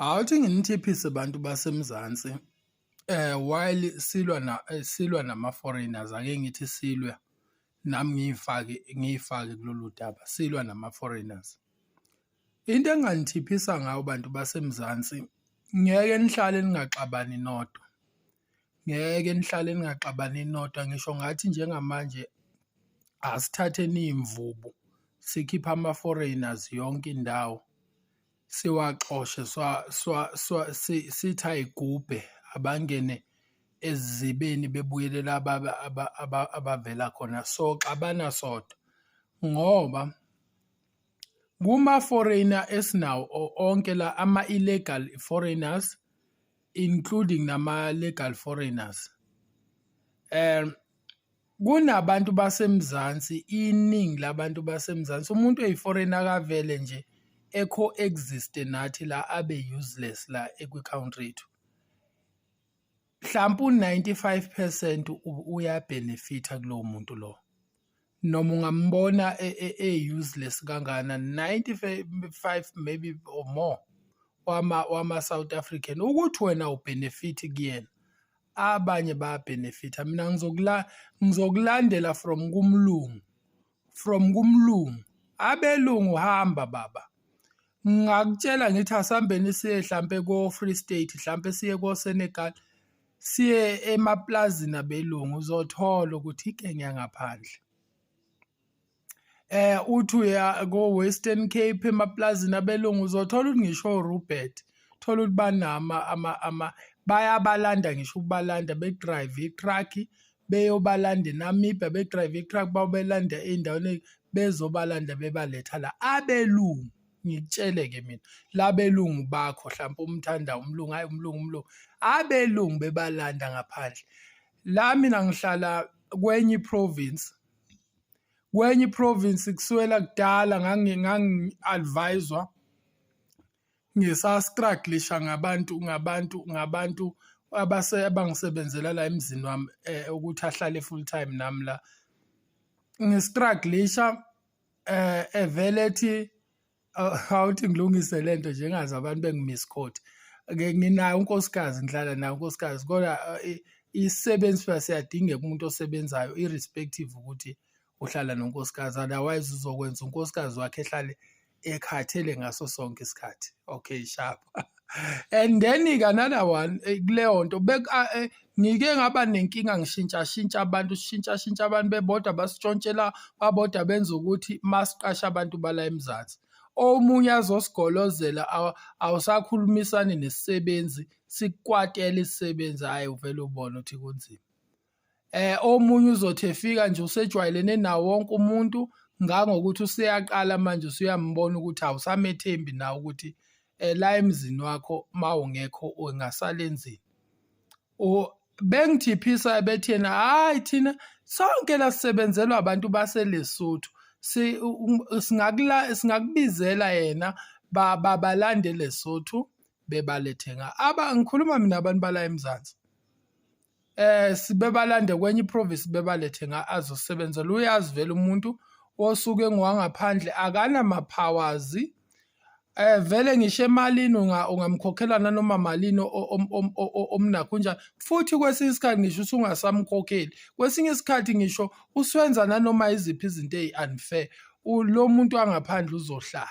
Awuthi nginithiphise bantu basemzansi while silwa nama-foreigners ake ngithi silwe nami ngiyifake kulolu daba silwa nama-foreigners. Into enganithiphisa ngayo bantu basemzansi, ngeke nihlale ningaxabani nodwa. Ngeke nihlale ningaxabani nodwa ngisho ngathi njengamanje asithatheni imvubu sikhipha ama-foreigners yonke indawo. Siwaxoshe sithi ayigubhe abangene ezibeni bebuyelela abavela khona soxabana sodwa ngoba kuma-foreigner esinawo onke la ama-illegal foreigners including nama-legal foreigners kunabantu basemzansi, iningi labantu basemzansi umuntu oyi-foreigner akavele nje eco-existe nathi la abe useless la ekwi-country yethu. Mhlawumbe u-95% uyabhenefitha kulowo muntu lo. Noma ungambona e-useless kangana 95 maybe or more wama-South African ukuthi wena ubhenefiti kuyena. Abanye bayabhenefitha. Mina ngizokulandela from kumlungu. Abelungu hamba baba. Ngakutshela ngithi asihambeni siye mhlampe ko-Free State, mhlampe siye ko-Senegal, siye emaplazini abelungu uzothola ukuthi ikenya ngaphandle. Uthi uya ko-Western Cape emaplazini abelungu uzothola ukuthi ngisho Rupert, thola ukuthi banama bayabalanda ngisho ukubalanda bedrive itruck beyobalanda eNamibia bedrive itruck babelanda endaweni bezobalanda bebaletha la abelungu. Ngitsheleke mina labelungu bakho mhlawumbe umthanda umlungu hayi umlungu abelungu bebalanda ngaphandle la mina ngihlala kwenye province kusukela kudala ngangi-advisor ngisastrugglisha ngabantu abangisebenzela la emzini wami ukuthi ahlale full time nami la ngistrugglisha evele ethi awuthi ngilungise lento njengazi abantu bengimisquote. Nginayo unkosikazi ngihlala nayo unkosikazi kodwa isebenzi siyadingeka umuntu osebenzayo irrespective ukuthi uhlala nonkosikazi otherwise uzokwenza unkosikazi wakhe ehlale ekhathele ngaso sonke isikhathi. Okay sharp. And then another one kuleyo nto ngike ngaba nenkinga ngishintsha abantu bebodwa basitshontshela babodwa benza ukuthi masiqasha abantu bala emzansi. Omunye azosigolozela awusakhulumisani nesisebenzi sikwatela isisebenzi hayi uvela ubona ukuthi kunzima. Omunye uzothi efika nje usejwayelene nawo wonke umuntu ngangokuthi useyaqala manje usuyambona ukuthi awusamethembi nawe ukuthi la emzini wakho mawungekho ungasala enzini. Bengithiphisa bethi yena hayi thina sonke la sisebenzelwa abantu baseLesotho. Singakubizela yena babalande Lesotho bebalethe ngikhuluma mina abantu bala emzansi. Sibebalande kwenye iprovince bebalethe azosebenzela uyazi vele umuntu osuke ngwangaphandle akana mapowers. Vele ngisho emalini ungamkhokhela nanoma malini omnakho njani futhi kwesinye isikhathi ngisho usungasamkhokheli kwesinye isikhathi ngisho uswenza nanoma iziphi izinto ezi-unfair lo muntu angaphandle uzohlala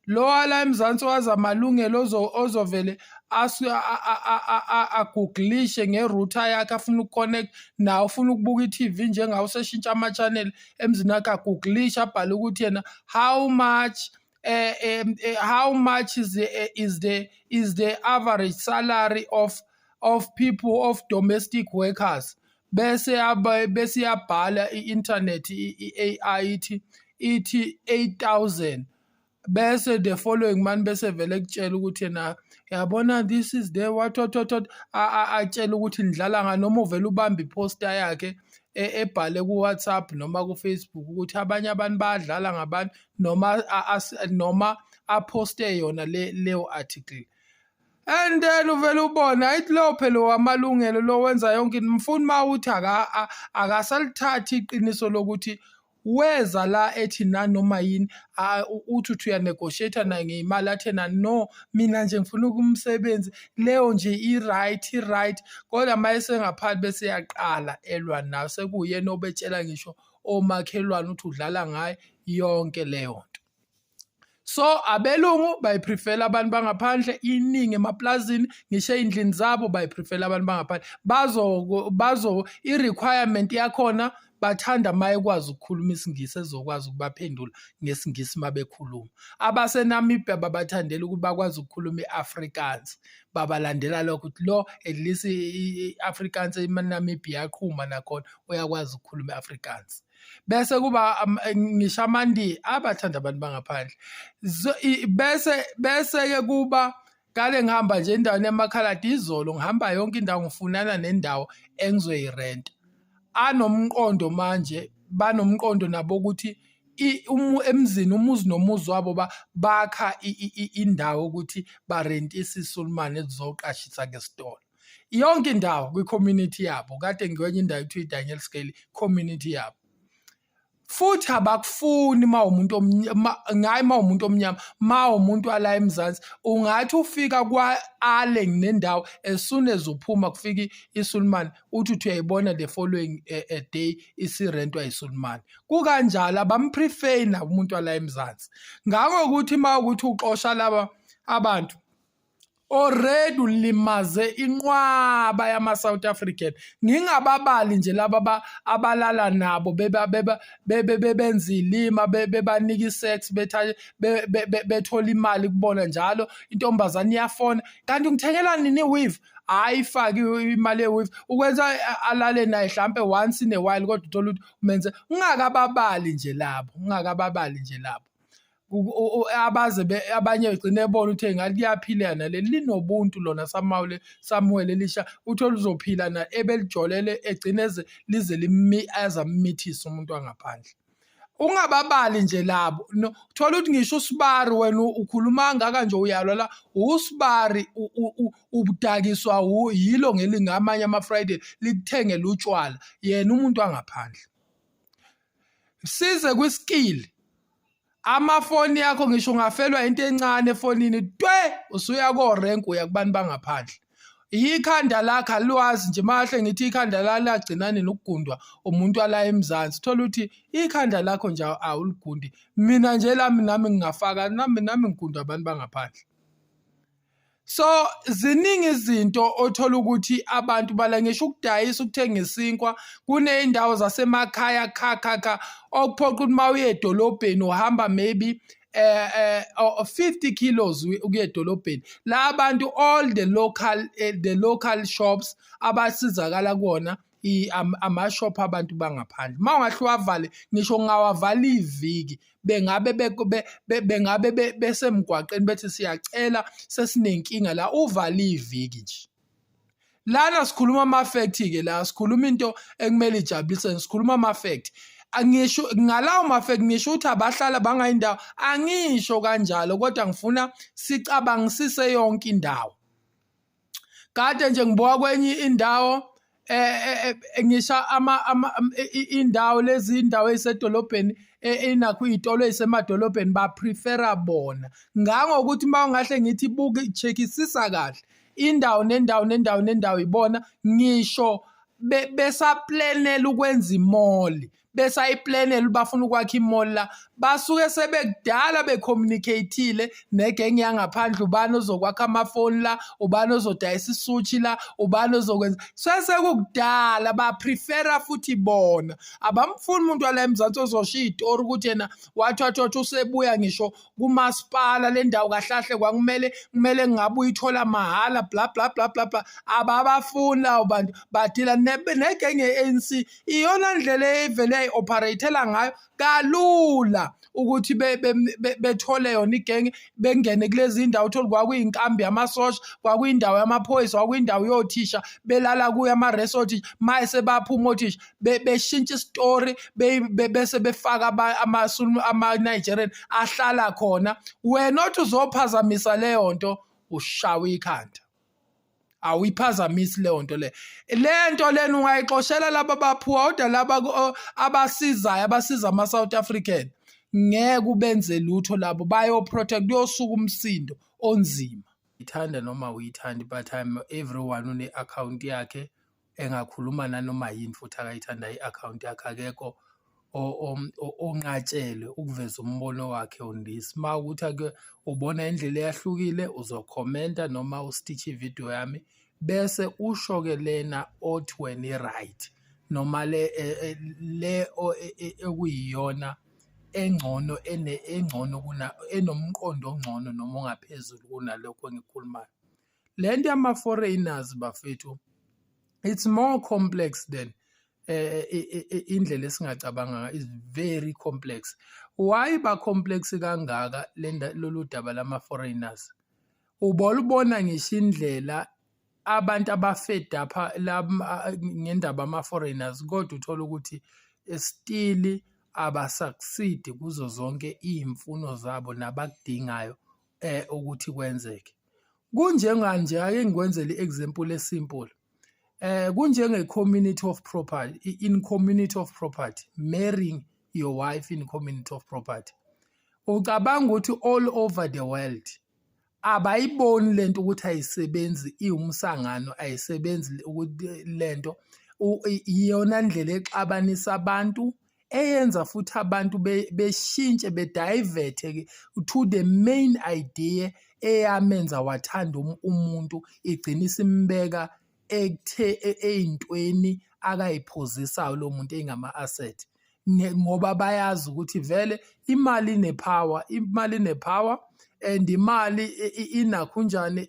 lo ala emzansi waza amalungelo ozovele agooglishe ngerouter yakhe afuna ukuconnect nawe ufuna ukubuka iTV njengawo useshintsha ama-channel emzini wakhe agooglishe abhale ukuthi yena how much is the average salary of people of domestic workers bese yabhala i-internet i-AI ithi 8,000 bese the following month bese vele kutshela ukuthi yena yabona this is the what atshela ukuthi nidlala noma uvela ubamba iposter yakhe ebhale ku-WhatsApp noma ku-Facebook ukuthi abanye abantu bayadlala ngabantu noma aposte yona leyo article. And then uvele ubona ayithi lo phela wamalungelo lo wenza yonke mfuni mawuthi akasalithathi iqiniso lokuthi weza la ethi nanoma yini uthi uyanegotiate na ngeimali athena no mina nje ngifuna umsebenzi leyo nje i-right kodwa mayese ngaphansi bese yaqala elwa nayo sekuyena obetshela ngisho omakhelwane uthi udlala ngaye yonke leyo nto. So abelungu bayiprefera abantu bangaphandle, iningi emaplazini ngisho ey'ndlini zabo bayiprefera abantu bangaphandle. Bazo i-requirement yakhona bathanda ma ekwazi ukukhuluma isingisi ezokwazi ukubaphendula ngesingisi ma bekhuluma. AbaseNamibia babathandela ukuthi bakwazi ukukhuluma i-Afrikaans, babalandela lokho ukuthi lo at least i-Afrikaans eNamibia yaqhuma nakhona uyakwazi ukukhuluma i-Afrikaans. Bese kuba ngisho amaNdiya abathanda abantu bangaphandle. Bese-ke kuba kale ngihamba nje endaweni yamakhaladi izolo ngihamba yonke indawo ngifunana nendawo engizoyirenta. Anomqondo manje banomqondo nabo ukuthi emzini umuzi nomuzi wabo bakha indawo ukuthi barentise iSulumane ezizoqashisa ngesitolo. Yonke indawo kwi-community yabo kade ngikwenye indawo ekuthiwa iDaniel Scale community yabo. Futhi abakufuni umuntu omnyama umuntu ala eMzansi ungathi ufika kwa-ale nendawo as soon as uphuma kufika iSulumane uthi uyayibona the following day isirentwa iSulumane. Kukanjalo abampreferi na umuntu ala eMzansi. Ngakokuthi ukuthi uxosha laba abantu already ulimaze inqwaba yama-South African. Ngingababali nje laba abalala nabo bebenza ilima bebanika isex bethola imali kubona njalo intombazane iyafona kanti ngithengela nini iweave ayifaki imali yeweave ukwenza alale naye mhlambe once in a while kodwa uthola ukuthi umenze ungakababali nje labo abaze abanye begcine ebona ukuthi engathi kuyaphila naleli linobuntu lona Samuel Elisha uthola uzophila na ebelijolele egcine lize azamithisa umuntu wangaphandle. Ungababali nje labo uthola ukuthi ngisho uSibari wena ukhuluma ngaka nje uyalwa la uSibari ubudakiswa yilo ngelingamanye ama-Friday likuthengela utshwala yena umuntu wangaphandle. Size kwiskill amafoni yakho ngisho ungafelwa into encane efonini usuya ko-rank uya kubantu bangaphandle. Ikhanda lakho alwazi nje mahle ngithi ikhanda lagcinane nokugundwa umuntu ala eMzansi thola ukuthi ikhanda lakho nje awuligundi mina nje nami ngingafaka nami ngigundwa abantu bangaphandle. So ziningi izinto othola ukuthi abantu bala ngisho ukudayisa ukuthenga isinkwa kuneyindawo zasemakhaya kha okuphoqa ukuthi mawuye edolobheni uhamba maybe 50 kilos ukuya edolobheni la abantu all the local shops abasizakala kuona ama-shop abantu bangaphandle. Mawungahle wavale ngisho ngawavala iviki bengabe besemgwaqeni bethi siyacela sesinenkinga la uvale iviki nje. Lana sikhuluma ama-fact ke la sikhuluma into ekumele ijabulise sikhuluma ama-fact. Angisho ngalawo ma-fact ngisho ukuthi abahlala bangayindawo angisho kanjalo kodwa ngifuna sicabangisise yonke indawo. Kade nje ngibuka kwenye indawo ngisho indawo lezi indawo ezisedolobheni enakho izitolo ezisemadolobheni baprefera bona ngangokuthi mawungahle ngithi buke checkisisa kahle indawo nendawo ibona ngisho besaplanela ukwenza imall besayiplanela bafuna ukwakha imall la basuke sebekudala becommunicateile negenge yangaphandle ubani ozokwakha amafoni la ubani ozodayisa isushi la ubani ozokwenza sesekudala baprefera futhi bona abamfuni umuntu wala eMzansi ozoshiya istory ukuthi yena wathatha usebuya ngisho kumasipala le ndawo kahlahle kwakumele ngabe uyithola mahala bla bla bla bla bla ababafuni lawo bantu badila negenge ye-ANC iyona ndlela evele operatela ngayo kalula ukuthi bethole yona igenge bengene kulezi indawo uthola kwakuyinkambi yamasosha kwakuyindawo yamaphoyisa kwakuyindawo yothisha belala kuya ama-resort mayese baphuma othisha beshintsha istory bese befaka ama-Nigerian ahlala khona wena othi uzophazamisa leyo nto ushawa ikhanda awuyiphazamisi leyo nto le. Le nto lena ungayixoshela laba baphuwa kodwa laba abasizayo abasiza ama-South African ngeke ubenze lutho labo bayoprotect kuyosuka umsindo onzima. Ithanda noma uyithandi but everyone une-account yakhe engakhuluma nanoma yini futhi akayithanda i-account yakhe akekho onqatshelwe ukuveza umbono wakhe on this. Ma ukuthi ubona indlela eyahlukile uzokhomenta noma ustitch ividiyo yami bese usho-ke lena othi wena i-right noma le okuyiyona engcono engcono enomqondo ongcono noma ongaphezulu kunalokho engikukhulumayo. Le nto yama-foreigners bafethu, it's more complex than indlela esingacabanga is very complex. Why ba complex kangaka lolu daba lama-foreigners? Ubona ngisho indlela abantu abafed apha ngendaba ama-foreigners kodwa uthola ukuthi still abasucceed kuzo zonke iy'mfuno zabo nabakudingayo ukuthi kwenzeke. Kunjenganje ake ngikwenzele i-example esimple. Kunjenge-community of property, in community of property, marrying your wife in community of property. Ucabanga ukuthi all over the world abayiboni lento ukuthi ayisebenzi iwumsangano ayisebenzi ukuthi lento iyona ndlela exabanisa abantu eyenza futhi abantu beshintshe bediverte to the main idea eyamenza wathanda umuntu igcina isimbeka ey'ntweni akayiphozisayo lo muntu ey'ngama-asset ngoba bayazi ukuthi vele imali ine-power and imali inakho njani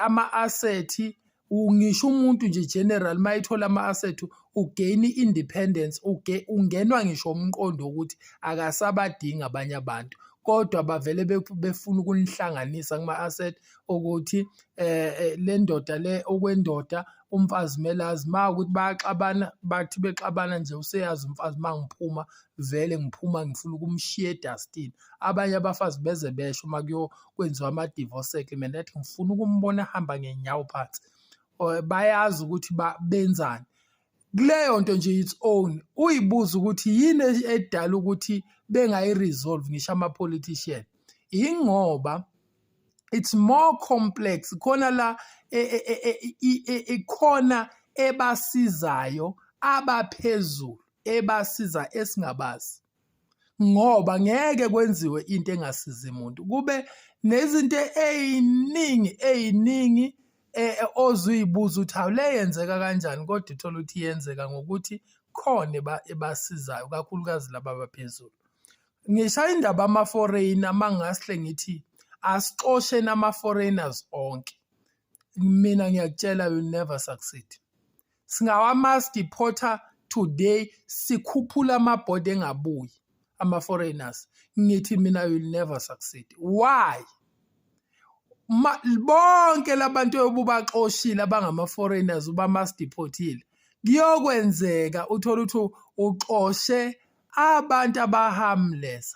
ama-asset. Ngisho umuntu nje general mayithola ama-asset ugain i-independence, ungenwa ngisho umqondo ukuthi akasabadinga abanye abantu kodwa bavele befuna ukunihlanganisa kuma-asset ukuthi le ndoda le okwendoda umfazi melazi ma ukuthi bayaxabana bathi bexabana nje useyazi umfazi mangiphuma vele ngiphuma ngifuna ukumshiya edustini. Abanye abafazi beze besho uma kwenziwa ama-divorce settlement ethi ngifuna ukumbona ahamba ngenyawo phansi. Bayazi ukuthi benzani kuleyo nto nje its own. Uyibuza ukuthi yini edala ukuthi bengayi-resolve ngisho ama-politician, ingoba it's more complex. Khona la ikhona ebasizayo abaphezulu ebasiza esingabazi ngoba ngeke kwenziwe into engasizi umuntu. Kube nezinto ey'ningi ozuyibuza ukuthi hawu le yenzeka kanjani kodwa ithola ukuthi yenzeka ngokuthi khona ebasizayo kakhulukazi laba abaphezulu. Ngisho indaba ama-foreigner mangasihle ngithi asixosheni ama-foreigners onke, mina ngiyakutshela you will never succeed. Singawama-deporter today sikhuphula amabhodi engabuyi ama-foreigners, ngithi mina you will never succeed. Why? Bonke labantu obubaxoshile abangama-foreigners ubama-deportile kuyokwenzeka uthola ukuthi uxoshe abantu aba-harmless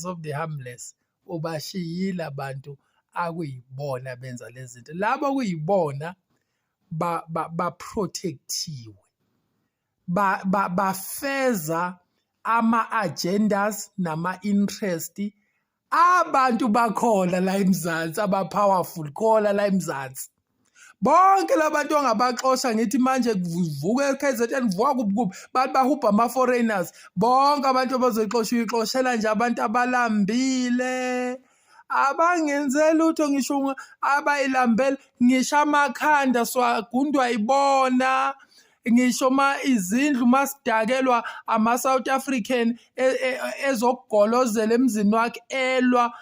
of the harmless, ubashiyile abantu akuyibona benza lezi zinto. Labo kuyibona baprotectiwe, bafeza ama-agendas nama-interest abantu bakhona la eMzansi aba-powerful khona la eMzansi. Bonke labantu ongabaxosha ngithi manje kuvuka e-KZN kuvuka kubi bantu bahubha ama-foreigners. Bonke abantu abazoyixosha uyixoshela nje abantu abalambile abangenze lutho, ngisho abayilambele ngisho amakhanda swagundwa yibona. Ngisho izindlu masidakelwa ama-South African ezokugolozela emzini wakhe elwa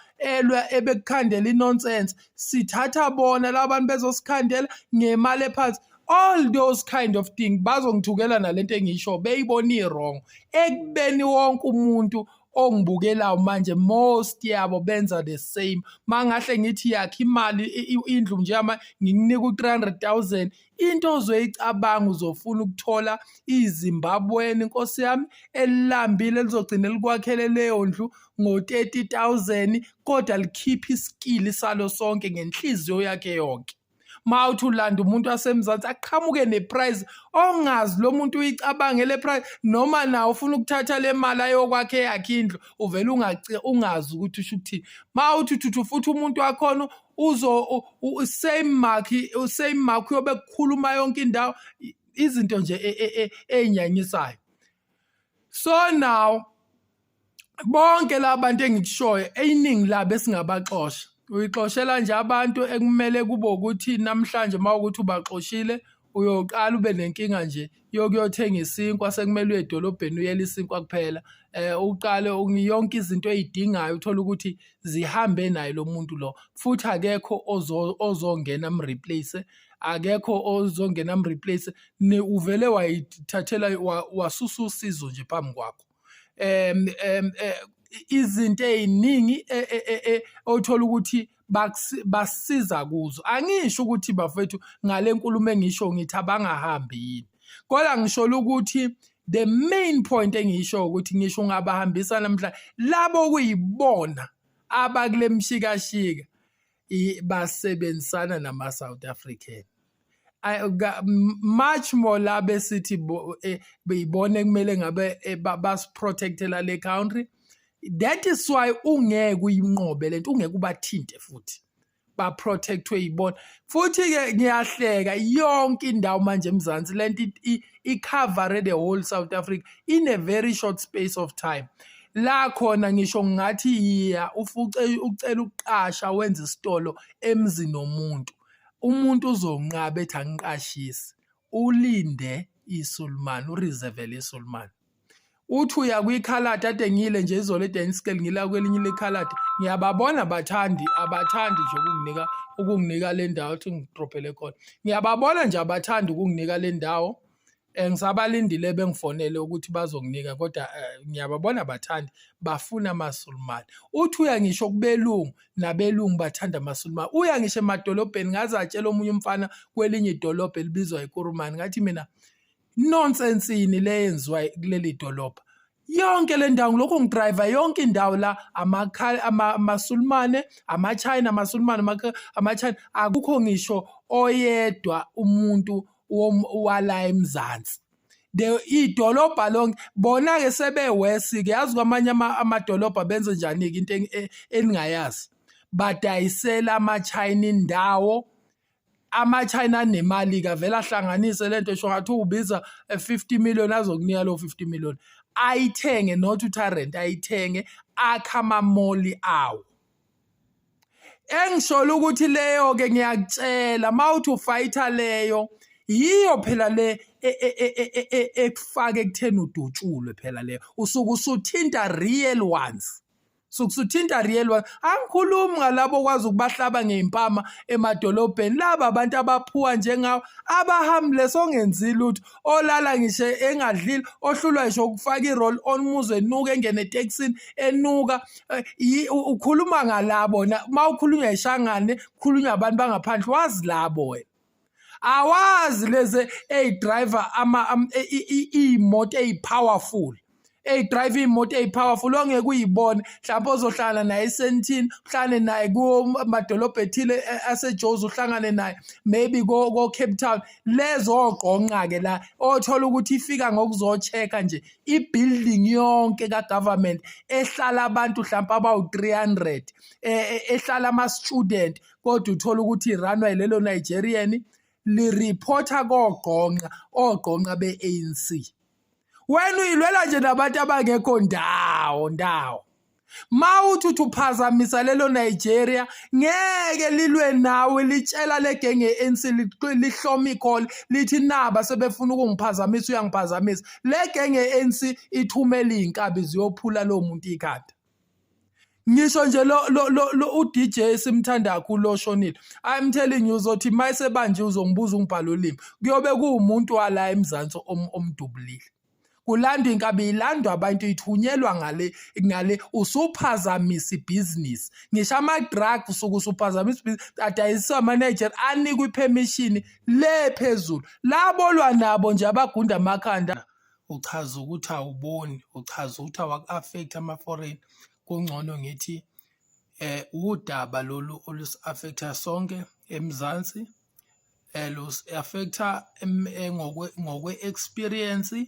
ebekukhandela inonsense, sithatha bona la bantu bezosikhandela ngemali ephansi. All those kind of things bazongithukela nalento engiyisho beyibona i-wrong ekubeni wonke umuntu ongibukelayo manje most yabo benza the same. Mangahle ngithi yakha imali indlu nje ngikunika u-300,000 into ozoyicabanga uzofuna ukuthola iZimbabwean inkosi yami elilambile elizogcina likwakhele leyo ndlu ngo-30,000 kodwa likhipha isikili salo sonke ngenhliziyo yakhe yonke. mawuthi ulanda umuntu wasemzansi aqhamuke neprice ongazi lo muntu uyicabange le price noma nawe ufuna ukuthatha le mali ayokwakhe yakhe indlu uvela ungazi ukuthi usho ukuthini. Mawuthi thuthu futhi umuntu wakhona same mark uyobe kukhuluma yonke indawo izinto nje einyanyisayo. So now bonke labantu engikushoyo eyiningi labo esingabaxosha uyixoshela nje abantu ekumele kube ukuthi namhlanje mawukuthi ubaxoshile uyoqala ube nenkinga nje yokuyothenga isinkwa sekumele uye edolobheni uyele isinkwa kuphela. Uqale yonke izinto ezidingayo uthola ukuthi zihambe naye lo muntu lo futhi akekho ozongena mreplace akekho ozongena mreplace uvele wayithathela wasusa usizo nje phambi kwakho. Izinto eziningi othola ukuthi basiza kuzo. Angisho ukuthi bafethu ngale nkulumo engisho ngithi abangahambi yini. Kodwa ngisho ukuthi the main point engisho ukuthi ngisho ngabahambisa namhla labo kuyibona abakule mshikashika basebenzisana nama South African. Much more labe sithi beyibone kumele ngabe basiprotectela le country. That is why ungeke uyinqobe lento ungeke ubathinte futhi ba protectwe yibona. Futhi ke ngiyahleka yonke indawo manje eMzansi lento i-cover the whole South Africa in a very short space of time. La khona ngisho ngathi ucela ukuqasha wenza isitolo emzini nomuntu. Umuntu uzonqaba ethi angiqashisi ulinde iSulman ureserve iSulman. Uthi uya kwikhaladi ade ngile nje izolo eDenskell ngila kwelinye lekhaladi ngiyababona abathandi nje ukunginika le ndawo uthi ngidrophele khona. Ngiyababona nje abathandi ukunginika le ndawo ngisabalindile bengifonele ukuthi bazonginika kodwa ngiyababona abathandi bafuna amaSulman. Uthi uya ngisho kubelungu nabelungu bathanda amaSulman. Uya ngisho emadolobheni ngaze atshela omunye umfana kwelinye idolobha elibizwa iKurumani ngathi mina nonsense ini le yenziwa kuleli dolobha. Yonke le ndawo lokho ngidriver yonke indawo la amaSulmane amaChina amaChina akukho ngisho oyedwa umuntu wala eMzansi. Idolobha lonke bona ke sebewesi ke yazi kwamanye amadolobha benze njani ke into eningayazi badayisela amaChina indawo. AmaChina nemali ka vela hlanganise lento esho ngathi ubiza 50 million azokunika lo 50 million ayithenge not uthi rent ayithenge akhama mall awo. Engishola ukuthi leyo ke ngiyakutshela mawuthi ufighter leyo yiyo phela le ekufake ekutheni udutshulwe phela leyo usuku usuthinta real ones. Sukuthinta real one angikhulumi ngalabo kwazi ukubahlaba ngeimpama emadolobheni laba abantu abaphuwa njengawo abahamless ongenzi lutho olala ngisho engadlili ohlulwa ngisho ukufaka iroll on muze enuka engene taxini enuka. Ukhuluma ngalabo mawukhulunywa eShangane kukhulunywa abantu bangaphandle wazi labo wena awazi leze driver imoto ezipowerful drive imoto ezipowerful ongeke uyibone mhlawumbe ozohlala naye eSentini uhlane naye kumadolobha ethile aseJozi uhlangane naye maybe go Cape Town lezo oqonqa ke la othola ukuthi ifika ngokuzochecka nje ibuilding yonke kaGovernment ehlala abantu mhlawumbe abawu300 ehlala ama student kodwa uthola ukuthi iranwa lelo Nigerian lireporta oqonqa beANC. Wena uyilwela nje nabantu abangekho ndawo. Mawuthi uphazamisa lelo Nigeria ngeke lilwe nawe litshela legenge ANC lihloma ikholi lithi naba sebefuna ukungiphazamisa uyangiphazamisa. Legenge ANC ithumela izinkabi ziyophula lo muntu ikhanda. Ngisho nje lo DJ simthanda kakhulu oshonile. I'm telling you uzothi mayise banje uzongibuza ungibhala ulimi kuyobe kuumuntu wala eMzansi omdubulile. Kulandwa inkabi ilandwa abantu ithunyelwa ngale usuphazamisa ibhizinisi. Ngisho ama-drug usuphazamisa ibhizinisi adayiswa ama-Nigeria anikwa ipermission le phezulu. Labolwa nabo nje abagunda amakhanda. Uchaza ukuthi awuboni, uchaza ukuthi awaku-affect ama-foreign. Kungcono ngithi udaba lolu olusi-affecta sonke eMzansi affecta ngokwe-experience,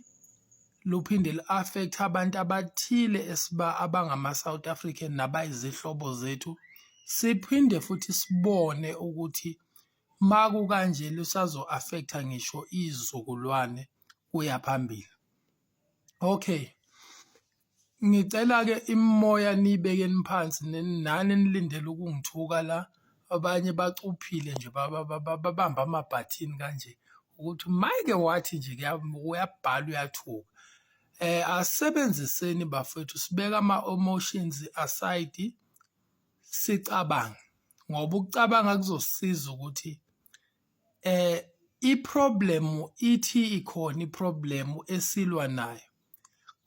luphinde lu-affecta abantu abathile abangama-South African nabayizihlobo zethu. Siphinde futhi sibone ukuthi makukanje lusazo-affecta ngisho izizukulwane kuya phambili. Okay, ngicela-ke imimoya niyibekeni phansi nani nilindele ukungithuka la. Abanye bacuphile nje babamba amabhathini kanje ukuthi mayike wathi nje uyabhala uyathuka. Asebenziseni bafethu, sibeka ama-emotions aside, sicabange ngoba ukucabanga kuzosisiza ukuthi iproblem ithi ikhona iproblem esilwa nayo,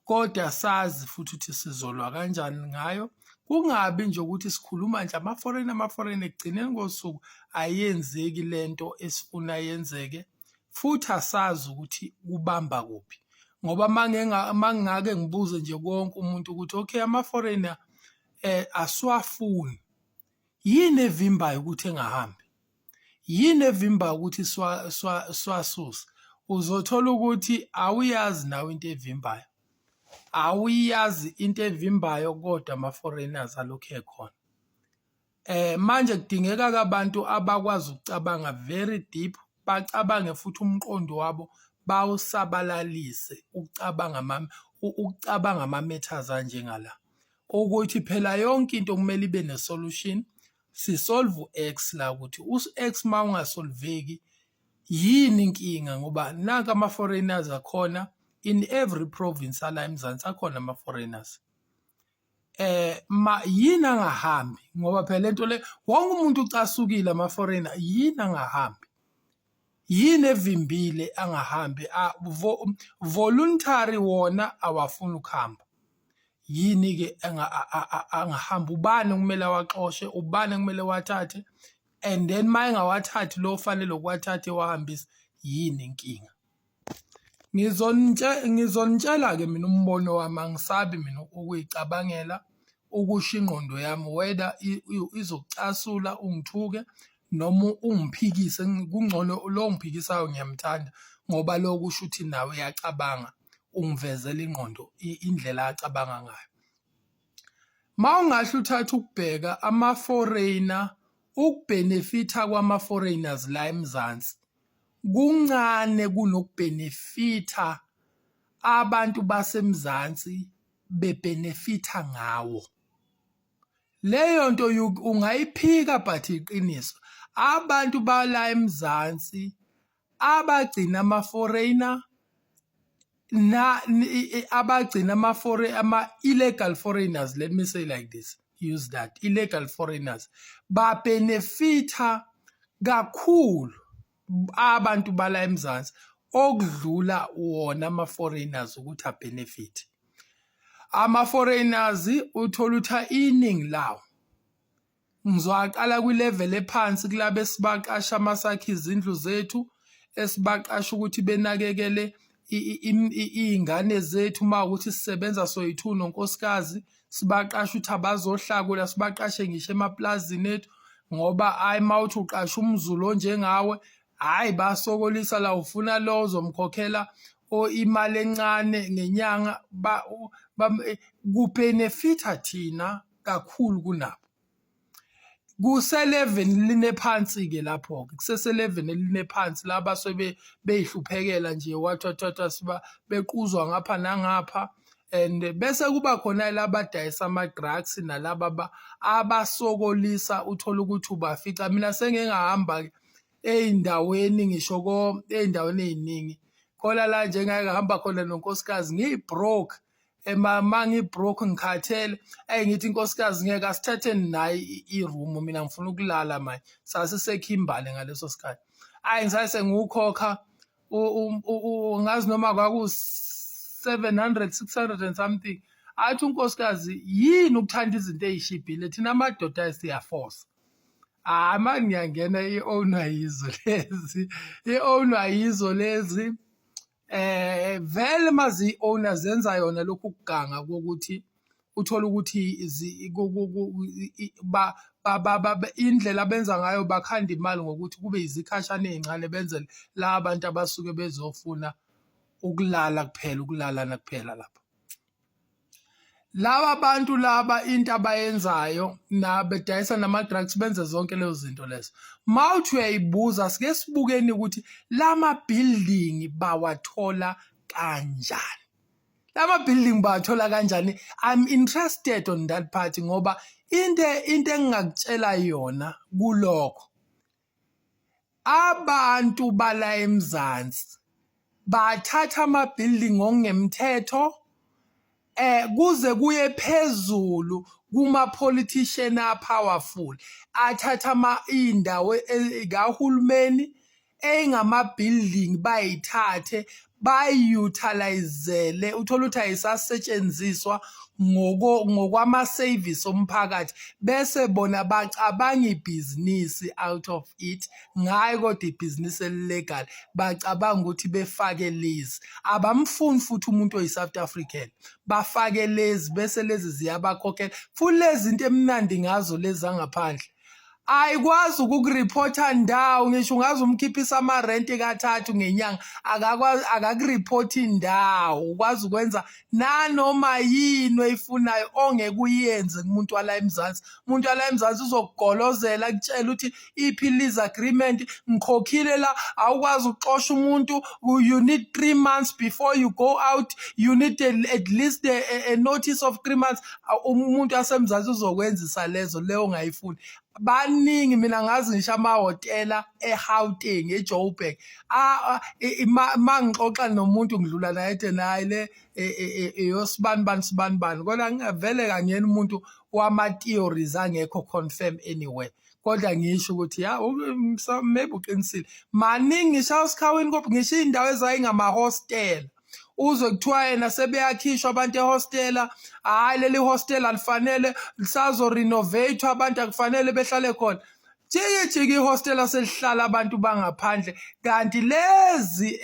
kodwa sazi futhi ukuthi sizolwa kanjani ngayo. Kungabi nje ukuthi sikhuluma nje ama-foreign ekugcineni kosuku ayenzeki lento esifuna yenzeke, futhi asazi ukuthi kubamba kuphi. Ngoba mangingake ngibuze nje konke umuntu ukuthi okay, ama-foreigner asiwafuni, yini evimbayo ukuthi engahambi, yini evimbayo ukuthi siwasuse? Uzothola ukuthi awuyazi nawe into evimbayo, awuyazi into evimbayo, kodwa ama-foreigners alokhu ekhona. Manje kudingeka abantu abakwazi ukucabanga very deep, bacabange futhi umqondo wabo bawusabalalise, ukucabanga ama-matters anjengala, ukuthi phela yonke into kumele ibe ne-solution. Sisolve u-X la, ukuthi u-X ma ungasolveki yini inkinga, ngoba nanka ama-foreigners akhona in every province ala eMzansi, akhona ama-foreigners. Yini angahambi, ngoba phela lento le wonke umuntu ucasukile ama-foreigner, yini angahambi, yini evimbile angahambi? Voluntary wona awafuni ukuhamba, yini-ke angahamba? Ubani kumele awaxoshe, ubani kumele wathathe, and then ma engawathathi lo fanele ukuwathathe wahambisa, yini inkinga? Ngizonitshela-ke mina umbono wami, angisabi mina ukuyicabangela, ukusho ingqondo yami, whether izokucasula ungithuke noma ungiphikise. Kungcono lo ngiphikisayo ngiyamthanda, ngoba lo kusho ukuthi nawe uyacabanga, ungivezela ingqondo indlela acabanga ngayo. Ma ungahle uthathe ukubheka ama-foreigner, ukubhenefitha kwama-foreigners la eMzansi kuncane kunokubhenefitha abantu baseMzansi bebhenefitha ngawo. Leyo nto ungayiphika but iqiniso. Abantu bala eMzansi abagcina ama-foreigner abagcina ama-illegal foreigners, let me say like this, use that, illegal foreigners babhenefitha kakhulu abantu bala eMzansi okudlula wona ama-foreigners ukuthi abhenefithe. Ama-foreigners uthola ukuthi iningi lawo, ngizowaqala kwi-level ephansi, kulabo esibaqasha amasakhe izindlu zethu, esibaqasha ukuthi benakekele iy'ngane zethu. Uma ukuthi sisebenza soyi-2 nonkosikazi, sibaqasha ukuthi abazohlakula, sibaqashe ngisho emaplazini ethu, ngoba hayi ma uthi uqasha umZulu onjengawe, hhayi basokolisa la, ufuna lo uzomkhokhela imali encane ngenyanga, kubhenefitha thina kakhulu kunabo. Kuse-11 linephansi-ke lapho-ke, kusese-11 elinephansi la basuke beyihluphekela nje wathathwa bequzwa ngapha nangapha. And bese kuba khona laba abadayisa ama-drugs nalaba abasokolisa, uthola ukuthi ubafica. Mina sengingahamba ey'ndaweni, ngisho ey'ndaweni ey'ningi, khona la nje engake ngahamba khona nonkosikazi ngiyi-broke. Ma ngi-broke ngikhathele, ngithi inkosikazi ngeke asithathe naye i-room, mina ngifuna ukulala manje, sasiseKhimbali ngaleso sikhathi. Ngisaye sengiwukhokha ngazi noma kwaku-700 600 and something. Athi unkosikazi, yini ukuthanda izinto ey'shibhile, thina amadoda siyafosa. Manje ngiyangena i-ownwa yizo lezi, i-ownwa yizo lezi. Vele mazi i-owner zenza yona lokhu kuganga kokuthi uthola ukuthi indlela abenza ngayo bakhanda imali ngokuthi kube izikhashana ey'ncane benzele la bantu abasuke bezofuna ukulala kuphela lapho. Laba bantu laba into abayenzayo bedayisa nama-drugs benze zonke lezo zinto lezo. Mawuthi uyayibuza sike sibukeni ukuthi lama-building bawathola kanjani. Lama-building bawathola kanjani? I'm interested on that part ngoba into engingakutshela yona kulokho. Abantu bala eMzansi bathatha ama-building ngokungemthetho kuze kuye phezulu kuma-politician powerful athatha indawo kahulumeni engama-building bayithathe bayi-utilizele uthola ukuthi ayisasetshenziswa ngokwama-service omphakathi bese bona bacabanga ibhizinisi out of it ngayo kodwa ibhizinisi elilegal bacabanga ukuthi befake lezi abamfuni futhi umuntu oyi-South African bafake lezi bese lezi ziyabakhokhela futhi lezi into emnandi ngazo lezi zangaphandle ayikwazi ukukuripotha ndawo ngisho ungaze umkhiphisa amarenti kathathu ngenyanga akakuripoti indawo ukwazi ukwenza nanoma yini oyifunayo ongeke uyenze kumuntu wala eMzansi. Umuntu wala eMzansi uzokugolozela kutshela ukuthi iphi lease agreement ngikhokhile la awukwazi ukuxosha umuntu you need 3 months before you go out you need at least a notice of 3 months umuntu waseMzansi uzokwenzisa leyo ongayifuni. Baningi mina ngazi ngisho amahhotela eGauteng eJoburg mangixoxa nomuntu ngidlula naye ethi nayi le yosibanibani kodwa ngingavele kangena umuntu wama-theories angekho confirm anywhere kodwa ngisho ukuthi ya maybe uqinisile maningi ngisho usikhaweni kodwa ngisho iy'ndawo ezayingama-hostel uzwe kuthiwa yena sebeyakhishwa abantu ehostela hayi leli hostela lifanele lisazo-renovate abantu akufanele behlale khona jiki ihostela selihlala abantu bangaphandle kanti lezi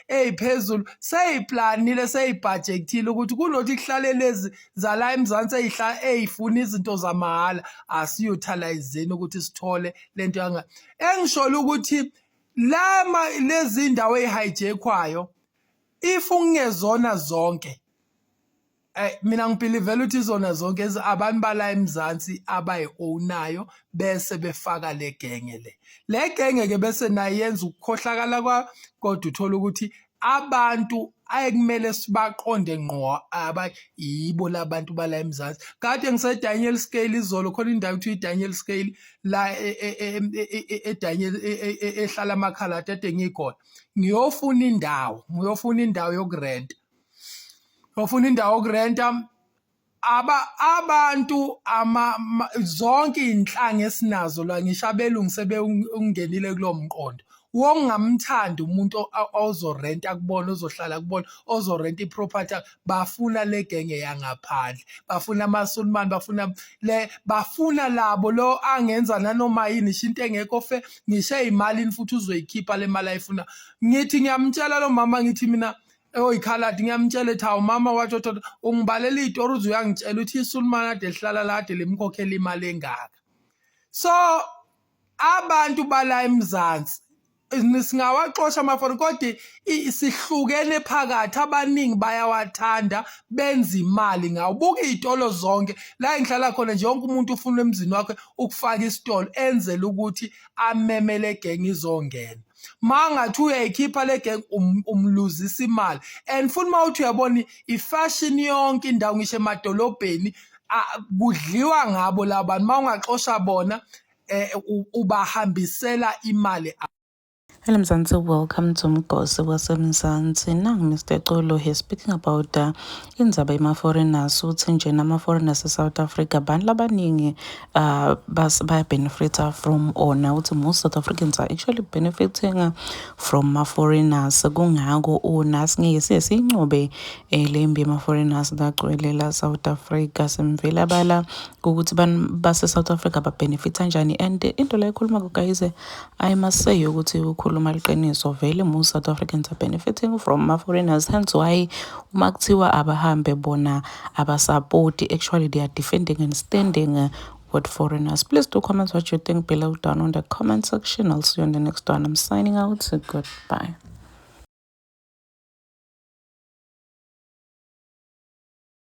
ey'phezulu seyiplanile seyibhajekthile ukuthi kunothi kuhlale lezi zala eMzansi ey'funa izinto zamahhala asiyutilizeni ukuthi sithole lento engisholo ukuthi lezi ndawo ey'hijackwayo if ungezona zonke mina ngibhilivela ukuthi izona zonke abantu bala eMzansi abayi-ownayo bese befaka le genge ke bese naye yenza ukukhohlakala kwa kodwa uthola ukuthi abantu ayekumele sibaqonde ngqo yibo labantu bala eMzansi. Kade ngise-Daniel Scale izolo khona indawo kuthiwa i-Daniel Scale la ehlala amakhaladi ade ngikhona ngiyofuna indawo yokurenta abantu zonke iy'nhlanga esinazo la ngisho abelungu sebeungenile kulowo mqondo wongamthanda umuntu ozorenta kubona ozohlala kubona ozorenta iproperty bafuna le genge yangaphandle bafuna amaSulumane bafuna labo lo angenza nanoma yini ngisho into engekho fe ngisho ey'malini futhi uzoyikhipha le mali ayifuna ngithi ngiyamtshela lo mama ngithi mina oyikhaladi ngiyamtshela ethi hawu mama watsho ungibalela iy'tori uze uyangitshela ukuthi iSulumane ade lihlala lade limkhokhela imali engaka. So abantu bala eMzansi singawaxosha amafoni kodwa sihlukene phakathi abaningi bayawathanda benza imali ngawo buka iy'tolo zonke la engihlala khona nje wonke umuntu ufuna emzini wakhe ukufaka isitolo enzela ukuthi amemele genge izongena mangathi uyayikhipha le genge umluzisa imali and futhi mawuthi uyabona ifashion yonke indawo ngisho emadolobheni kudliwa ngabo labantu mawungaxosha bona ubahambisela imali. Hello Mzansi, welcome to Mgosi waseMzansi. Nangu Mr. Xolo here speaking about indzaba yama-foreigners uthi nje nama-foreigners eSouth Africa abantu labaningi baya-benefita from ona uthi most South Africans are actually benefiting from ma-foreigners kungako ona singeke siye siyincobe le mbi yama-foreigners lagcwele la South Africa simvela bala ukuthi base-South Africa babhenefitha kanjani. And into la ekhuluma guys, I must say ukuthi ukhuluma liqiniso vele most South Africans are benefiting from foreigners, hence why uma kuthiwa abahambe bona abasapoti, actually they are defending and standing with foreigners. Please do comment what you think below down on the comment section. I'll see you on the next one. I'm signing out. Goodbye.